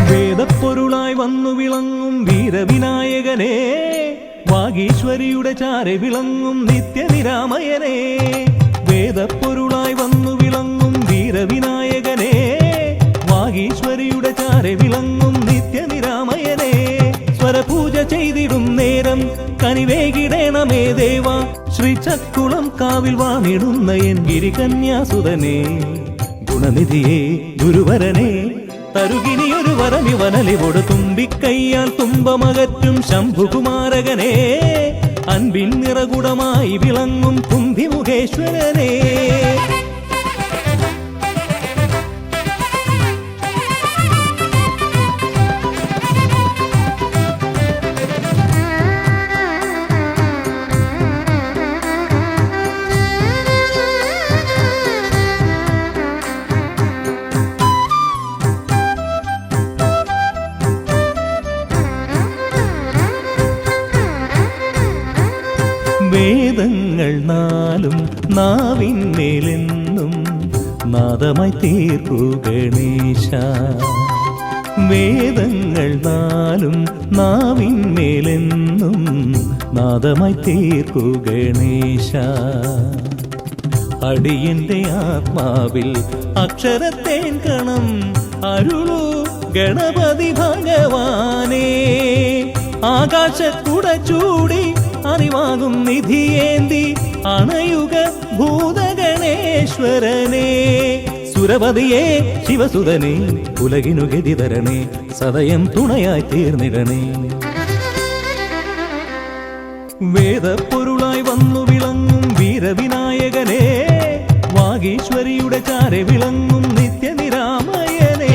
[SPEAKER 4] വേദപ്പൊരുളായി വന്നു വിളങ്ങും വീരവിനായകനെ വാഗീശ്വരിയുടെ ചാരെ വിളങ്ങും നിത്യനിരാമയനെ വേദപ്പൊരുളായി വന്നു വിളങ്ങും വീരവിനായകനെ വാഗീശ്വരിയുടെ ചാരെ വിളങ്ങും നിത്യനിരാമയനെ സ്വരപൂജ ചെയ്തിടും നേരം കനിവേകിടേണമേ ദേവ ശ്രീചക്കുളം കാവിൽ വാണിടുന്ന എൻ ഗിരികന്യാസുതനെ ഗുണനിധിയെ ഗുരുവരനെ തരുകിനിയൊരു വരമിവനലിവോട് തുമ്പിക്കയ്യാൽ തുമ്പമകറ്റും ശംഭുകുമാരകനെ അൻപിൻ നിറകുടമായി വിളങ്ങും കുംഭിമുഖേശ്വരനെ വേദങ്ങൾ നാലും നാവിന്മേലെന്നും നാദമായി തീർക്കൂ ഗണേശ വേദങ്ങൾ നാലും നാവിന്മേലെന്നും നാദമായി തീർക്കൂ ഗണേശ അടിയന്റെ ആത്മാവിൽ അക്ഷരത്തേൻ കണം അരുളു ഗണപതി ഭഗവാനേ. ആകാശക്കുട ചൂടി അറിവാകും നിധിയേന്തി അണയുക ഭൂതഗണേശ്വരനേ. സുരപതിയെ ശിവസുതനെ ഉലകിനു ഗതി തരണേ, സദയം തുണയായി തീർന്നിടണേ. വേദപ്പൊരുളായി വന്നു വിളങ്ങും വീരവിനായകനെ, വാഗീശ്വരിയുടെ ചാരെ വിളങ്ങും നിത്യനിരാമയനേ.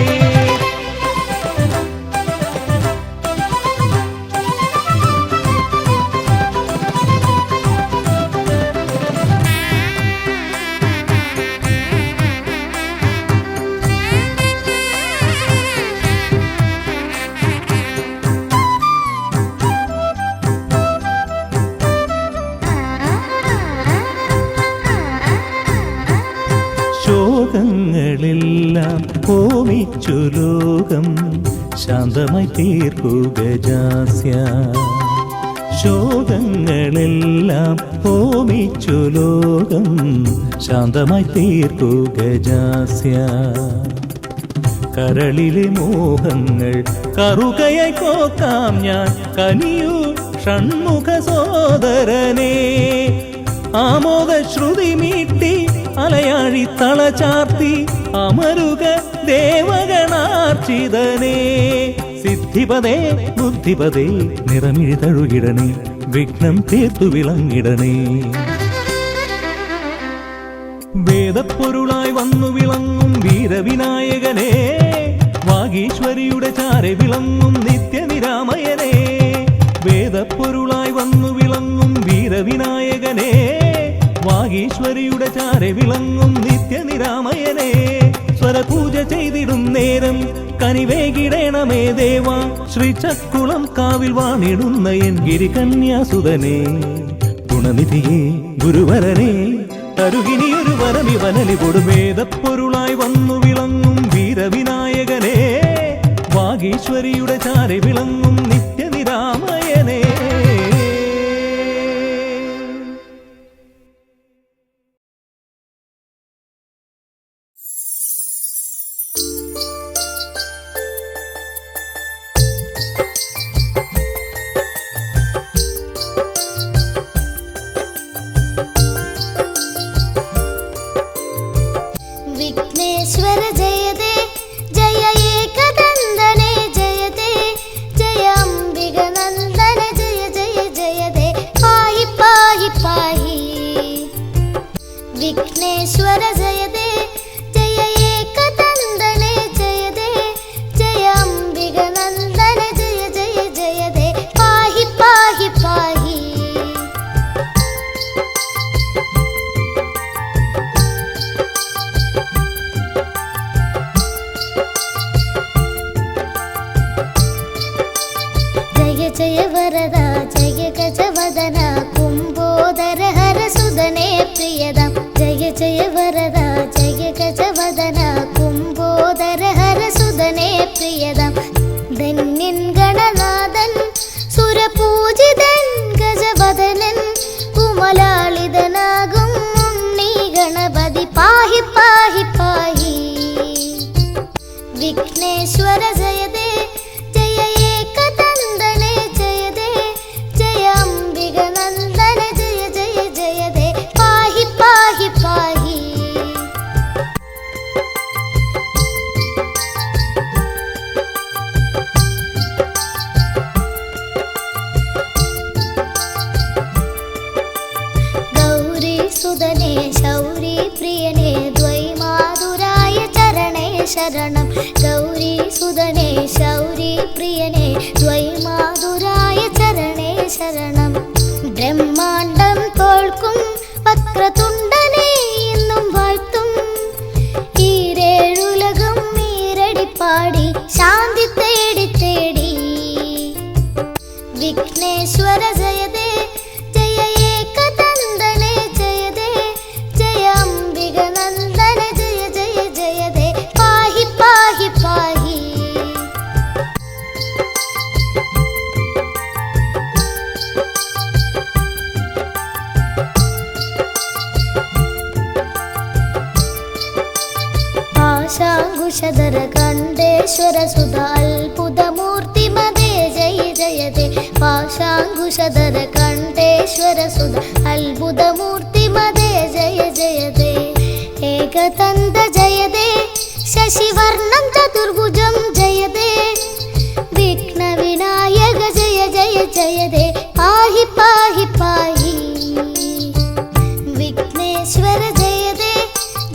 [SPEAKER 4] ശോകങ്ങളെല്ലാം ഹോമിച്ചു ലോകം ശാന്തമായി തീർക്കുക ജാസ്യ. ശോകങ്ങളെല്ലാം ഹോമിച്ചു ലോകം ശാന്തമായി തീർക്കുക ജാസ്യ. കരളിലെ മോഹങ്ങൾ കറുകയായി കോക്കാം ഞാൻ, കനിയൂ ഷൺമുഖ സോദരനേ. ആമോദ ശ്രുതി മീട്ടി അലയാഴി തളചാർത്തി അമരുക ദേവഗണാർച്ചിതനേ. സിദ്ധിപദേ ബുദ്ധിപദേ നിറമിഴി തഴുകിടണേ, വിഘ്നം തീർത്തു വിളങ്ങിടണേ. വേദപ്പൊരുളായി വന്നു വിളങ്ങും വീരവിനായകനെ, വാഗീശ്വരിയുടെ ചാരെ വിളങ്ങും നിത്യനിരാമയനേ. വേദപ്പൊരുളായി വന്നു വിളങ്ങും വീരവിനായകനെ, വാഗീശ്വരിയുടെ ചാരെ വിളങ്ങും നിത്യനിരാമയനേ. സ്വരപൂജ ചെയ്തിടും നേരം കനിവേകിടേണമേ ദേവ, ശ്രീചക്കുളം കാവിൽ വാണിടുന്ന എൻ ഗിരികന്യാസുതനേ. ഗുണനിധിയേ ഗുരുവരനേ, തരുകിനിയൊരു വരമിവനലി കൊടുവേദപ്പൊരുളായി വന്നു വിളങ്ങും വീരവിനായകനെ, വാഗീശ്വരിയുടെ ചാരെ വിളങ്ങും നിത്യനിരാമയനേ.
[SPEAKER 7] विघ्नेश्वर जयते जय एकदन्दने जयते जय अम्बिगनन्दन जय जय जयते पाहि पाहि पाहि. विघ्नेश्वर जयते जय एकदन्दने जयते जय अम्बिगनन्दन जय जय जयते पाहि पाहि पाहि. जय वरदा जय गजवदना कुम्भोदर हर सुदने प्रियदम. जय जय वरदा जय गजवदना कुम्भोदर हर सुदने प्रियदम. धन्यन गणनादन सुरपूजिതൻ गजवदनൻ കുമലാളിതനാകും ഉണ്ണി ഗണപതി പാഹി പാഹി പാഹി. വിഘ്നേശ്വര ജയതേ ജയ ഏകദന്തനേ ജയതേ ജയ അംബികനന്ദന ജയ ജയ ജയതേ പാഹി പാഹി പാഹി. ഗൗരി സുതനേ ശൗരി പ്രിയനേ ദ്വൈമാതുരായ ചരണേ ശരണം. ഗൗരി സുതനേ ശൗരി പ്രിയനേ ദ്വൈമാതുരായ ചരണേ ശരണം. ബ്രഹ്മാണ്ടം തോൽക്കും വക്രതുണ്ടനെ എന്നും വാഴ്ത്തും ഈരേഴുലകം ഈരടിപ്പാടി ശാന്തി തേടി തേടി. വിഘ്നേശ്വര ജയതേ ജയ ഏകദന്തനേ ജയതേ ജയ അംബികനന്ദന ജയ ജയ ജയതേ പാഹി പാഹി പാഹി. ആശാങ്കുശധര കണ്ഠേ കണ്ഠേശ്വര സുത അത്ഭുതമൂർത്തി മതേ ജയ ജയതേ പാശാങ്കുശധര കണ്ഠേശ്വര സുത അത്ഭുതമൂർത്തി മതേ ജയ ജയതേ ഏകദന്ത ജയതേ ശശിവർണം ചതുർഭുജം ജയതേ വിഘ്നവിനായക ജയ ജയ ജയതേ പാഹി പാഹി പാഹി വിഘ്നേശ്വര ജയതേ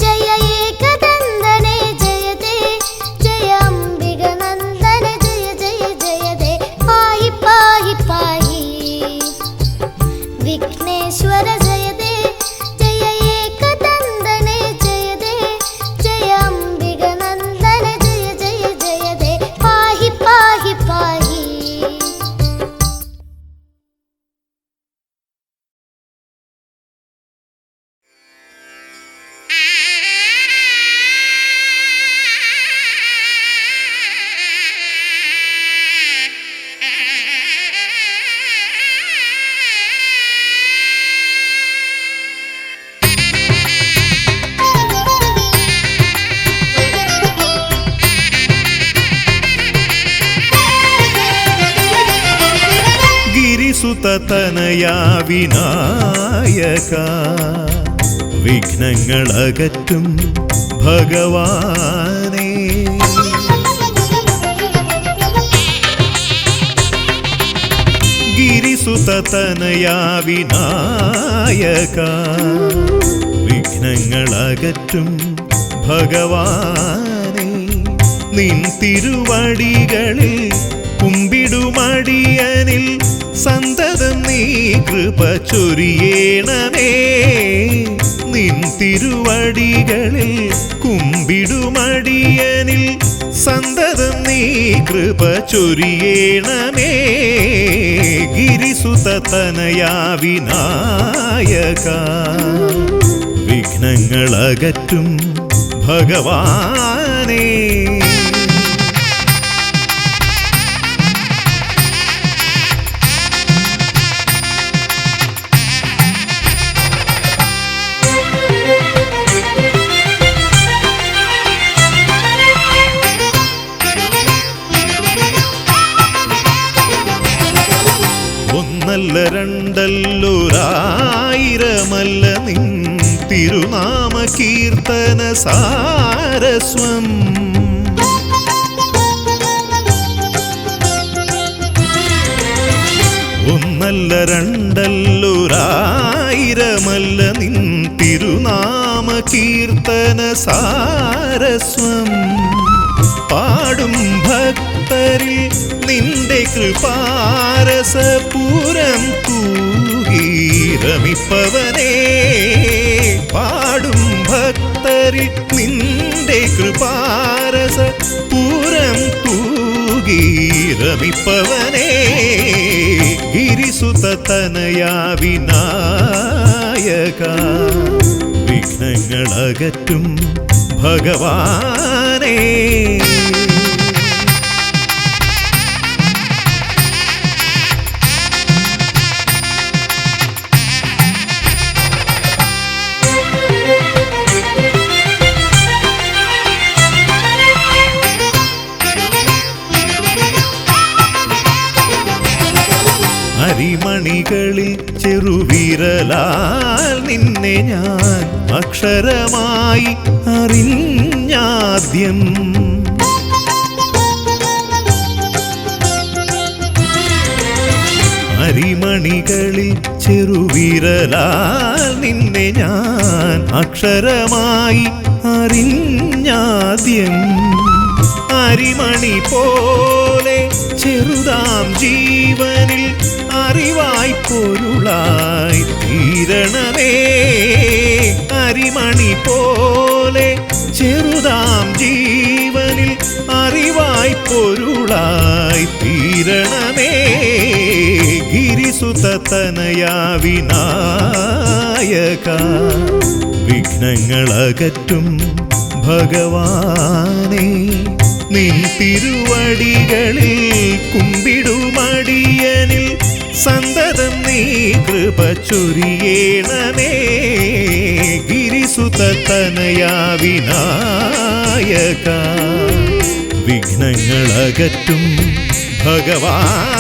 [SPEAKER 7] ജയ ഏകദന്തനേ ജയതേ ജയ അംബിക നന്ദന ജയ ജയ ജയതേ പാഹി പാഹി പാഹി വിഘ്നേശ്വര ജയതേ ജയ ഏകദന്തനേ ജയതേ ജയ അംബിക നന്ദന ജയ ജയ ജയതേ പാഹി പാഹി പാഹി
[SPEAKER 1] गिरिसुततनया विनायक विघ्नങ്ങളകറ്റും ഭഗവാനേ गिरिसुततनया विनायक വിഘ്നങ്ങളകറ്റും ഭഗവാനേ നിൻ തിരുവടികളിൽ കുമ്പിടുമടിയനിൽ സന്തതം നീ കൃപ ചൊരിയേണമേ നിൻ തിരുവടികളിൽ കുമ്പിടുമടിയനിൽ സന്തതം നീ കൃപ ചൊരിയേണമേ ഗിരിസുതതനയാ വിനായക വിഘ്നങ്ങളകറ്റും ഭഗവാനേ ഒന്നല്ല രണ്ടല്ലൊരായിരമല്ല നിൻ തിരുനാമ കീർത്തന സാരസ്വം ഒന്നല്ല രണ്ടല്ലൊരായിരമല്ല നിൻ തിരുനാമ കീർത്തന സാരസ്വം പാടും ഭക്തരിൽ നിന്റെ കൃപാരസപൂരം തൂകീരമിപ്പവനേ പാടും ഭക്തരിൽ നിന്റെ കൃപാരസപൂരം തൂകീരമിപ്പവനേ ഗിരിസുതതനയാ വിനായക വിഘ്നങ്ങളകറ്റും ഭഗവാനേ അരിമണികളിൽ ചെറുവിരലാൽ നിന്നെ ഞാൻ അക്ഷരമായി അറിഞ്ഞാദ്യം അരിമണികളിൽ ചെറുവിരലാൽ നിന്നെ ഞാൻ അക്ഷരമായി അറിഞ്ഞാദ്യം അരിമണി പോലെ ചെറുതാം ജീവനിൽ അറിവായി പൊരുളായി തീരണമേ അരിമണി പോലെ ചെറുതാം ജീവനിൽ അറിവായി പൊരുളായി തീരണമേ ഗിരിസുതതനയാ വിനായക വിഘ്നങ്ങളകറ്റും ഭഗവാനേ നിൻ തിരുവടികളിൽ കുമ്പിടുമടിയനിൽ സന്തതം നീ കൃപ ചൊരിയേണമേ ഗിരിസുതതനയാ വിനായക വിഘ്നങ്ങളകറ്റും ഭഗവാനേ